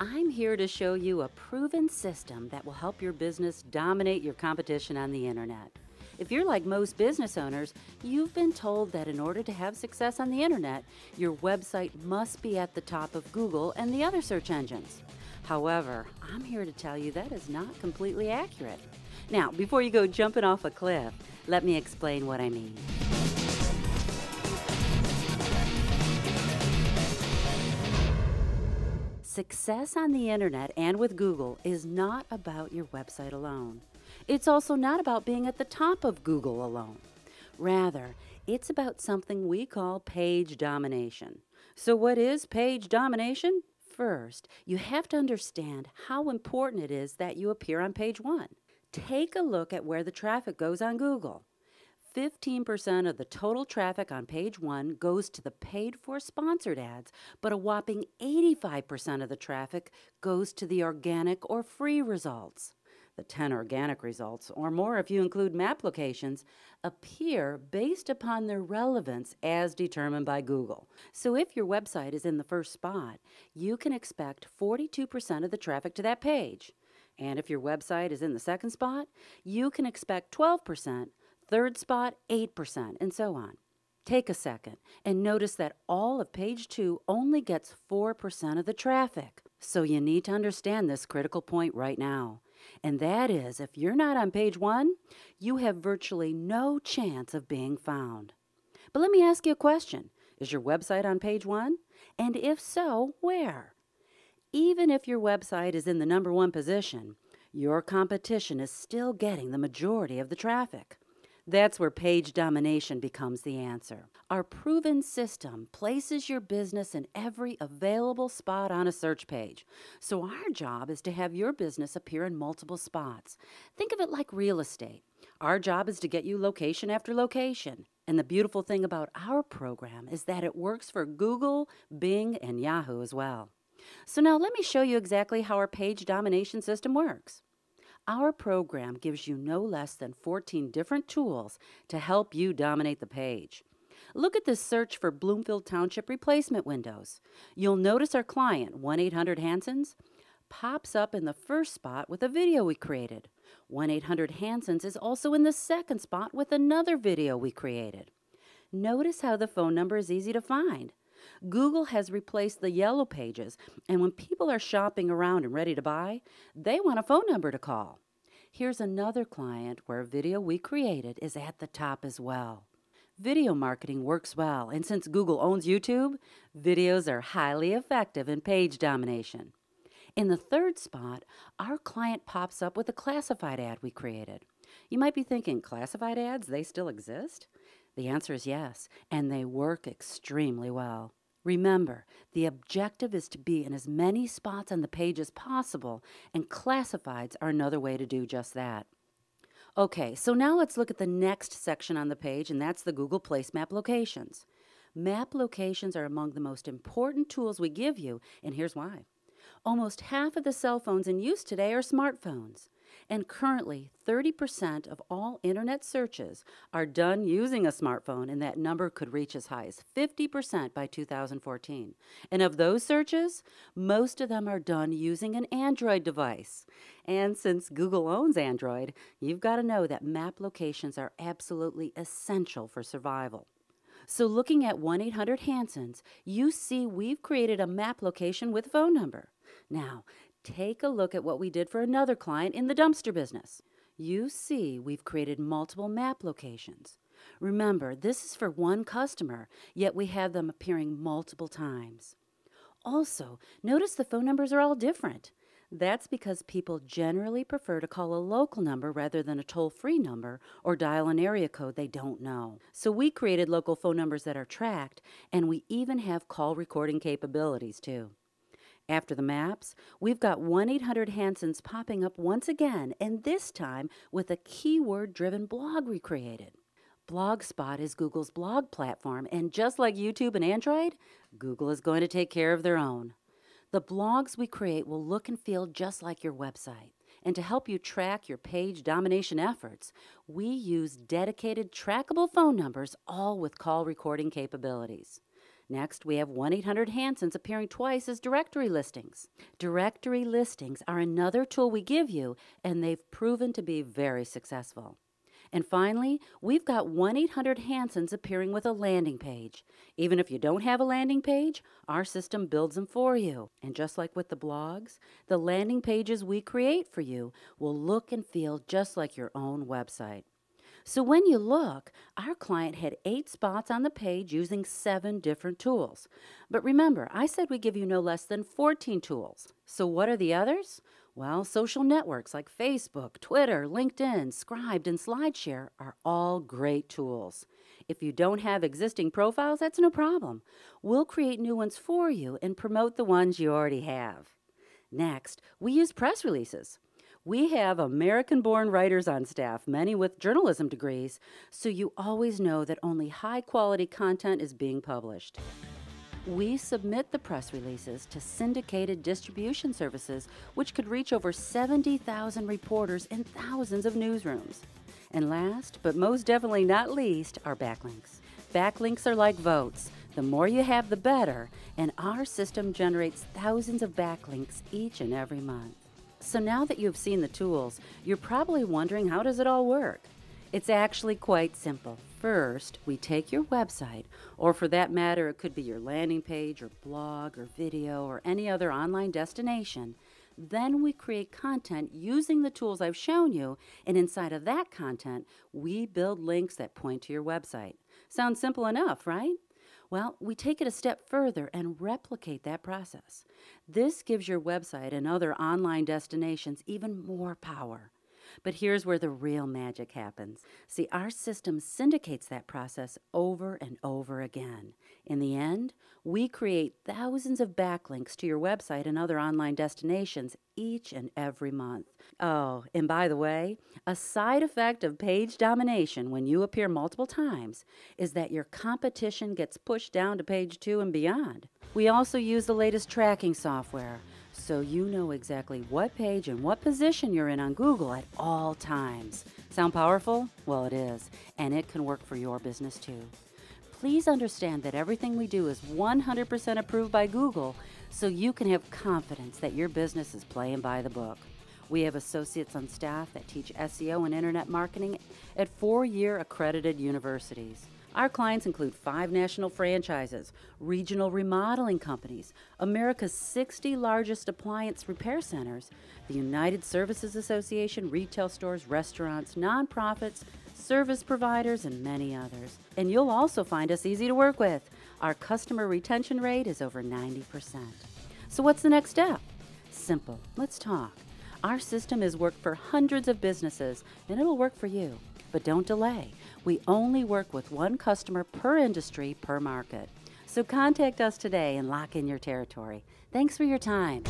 I'm here to show you a proven system that will help your business dominate your competition on the internet. If you're like most business owners, you've been told that in order to have success on the internet, your website must be at the top of Google and the other search engines. However, I'm here to tell you that is not completely accurate. Now, before you go jumping off a cliff, let me explain what I mean. Success on the internet and with Google is not about your website alone. It's also not about being at the top of Google alone. Rather, it's about something we call page domination. So, what is page domination? First, you have to understand how important it is that you appear on page one. Take a look at where the traffic goes on Google. 15% of the total traffic on page one goes to the paid for sponsored ads, but a whopping 85% of the traffic goes to the organic or free results. The 10 organic results, or more if you include map locations, appear based upon their relevance as determined by Google. So if your website is in the first spot, you can expect 42% of the traffic to that page. And if your website is in the second spot, you can expect 12%. Third spot, 8%, and so on. Take a second and notice that all of page 2 only gets 4% of the traffic. So you need to understand this critical point right now. And that is, if you're not on page 1, you have virtually no chance of being found. But let me ask you a question. Is your website on page 1? And if so, where? Even if your website is in the number 1 position, your competition is still getting the majority of the traffic. That's where page domination becomes the answer. Our proven system places your business in every available spot on a search page. So our job is to have your business appear in multiple spots. Think of it like real estate. Our job is to get you location after location. And the beautiful thing about our program is that it works for Google, Bing, and Yahoo as well. So now let me show you exactly how our page domination system works. Our program gives you no less than 14 different tools to help you dominate the page. Look at this search for Bloomfield Township replacement windows. You'll notice our client, 1-800-Hansons, pops up in the first spot with a video we created. 1-800-Hansons is also in the second spot with another video we created. Notice how the phone number is easy to find. Google has replaced the yellow pages, and when people are shopping around and ready to buy, they want a phone number to call. Here's another client where a video we created is at the top as well. Video marketing works well, and since Google owns YouTube, videos are highly effective in page domination. In the third spot, our client pops up with a classified ad we created. You might be thinking, classified ads, they still exist? The answer is yes, and they work extremely well. Remember, the objective is to be in as many spots on the page as possible, and classifieds are another way to do just that. Okay, so now let's look at the next section on the page, and that's the Google Place Map locations. Map locations are among the most important tools we give you, and here's why. Almost half of the cell phones in use today are smartphones. And currently, 30% of all internet searches are done using a smartphone, and that number could reach as high as 50% by 2014. And of those searches, most of them are done using an Android device. And since Google owns Android, you've got to know that map locations are absolutely essential for survival. So looking at 1-800-Hansons, you see we've created a map location with a phone number. Now, take a look at what we did for another client in the dumpster business. You see we've created multiple map locations. Remember, this is for one customer, yet we have them appearing multiple times. Also, notice the phone numbers are all different. That's because people generally prefer to call a local number rather than a toll-free number or dial an area code they don't know. So we created local phone numbers that are tracked, and we even have call recording capabilities too. After the maps, we've got 1-800-Hansons popping up once again, and this time with a keyword-driven blog we created. Blogspot is Google's blog platform, and just like YouTube and Android, Google is going to take care of their own. The blogs we create will look and feel just like your website. And to help you track your page domination efforts, we use dedicated trackable phone numbers, all with call recording capabilities. Next, we have 1-800-Hansons appearing twice as directory listings. Directory listings are another tool we give you, and they've proven to be very successful. And finally, we've got 1-800-Hansons appearing with a landing page. Even if you don't have a landing page, our system builds them for you. And just like with the blogs, the landing pages we create for you will look and feel just like your own website. So when you look, our client had 8 spots on the page using 7 different tools. But remember, I said we give you no less than 14 tools. So what are the others? Well, social networks like Facebook, Twitter, LinkedIn, Scribd, and SlideShare are all great tools. If you don't have existing profiles, that's no problem. We'll create new ones for you and promote the ones you already have. Next, we use press releases. We have American-born writers on staff, many with journalism degrees, so you always know that only high-quality content is being published. We submit the press releases to syndicated distribution services, which could reach over 70,000 reporters in thousands of newsrooms. And last, but most definitely not least, are backlinks. Backlinks are like votes. The more you have, the better, and our system generates thousands of backlinks each and every month. So now that you've seen the tools, you're probably wondering, how does it all work? It's actually quite simple. First, we take your website, or for that matter, it could be your landing page or blog or video or any other online destination. Then we create content using the tools I've shown you, and inside of that content, we build links that point to your website. Sounds simple enough, right? Well, we take it a step further and replicate that process. This gives your website and other online destinations even more power. But here's where the real magic happens. See, our system syndicates that process over and over again. In the end, we create thousands of backlinks to your website and other online destinations each and every month. Oh, and by the way, a side effect of page domination when you appear multiple times is that your competition gets pushed down to page 2 and beyond. We also use the latest tracking software, so you know exactly what page and what position you're in on Google at all times. Sound powerful? Well, it is, and it can work for your business too. Please understand that everything we do is 100% approved by Google, so you can have confidence that your business is playing by the book. We have associates on staff that teach SEO and internet marketing at 4-year accredited universities. Our clients include 5 national franchises, regional remodeling companies, America's 60 largest appliance repair centers, the United Services Association, retail stores, restaurants, nonprofits, service providers, and many others. And you'll also find us easy to work with. Our customer retention rate is over 90%. So what's the next step? Simple. Let's talk. Our system has worked for hundreds of businesses, and it'll work for you. But don't delay. We only work with 1 customer per industry per market. So contact us today and lock in your territory. Thanks for your time.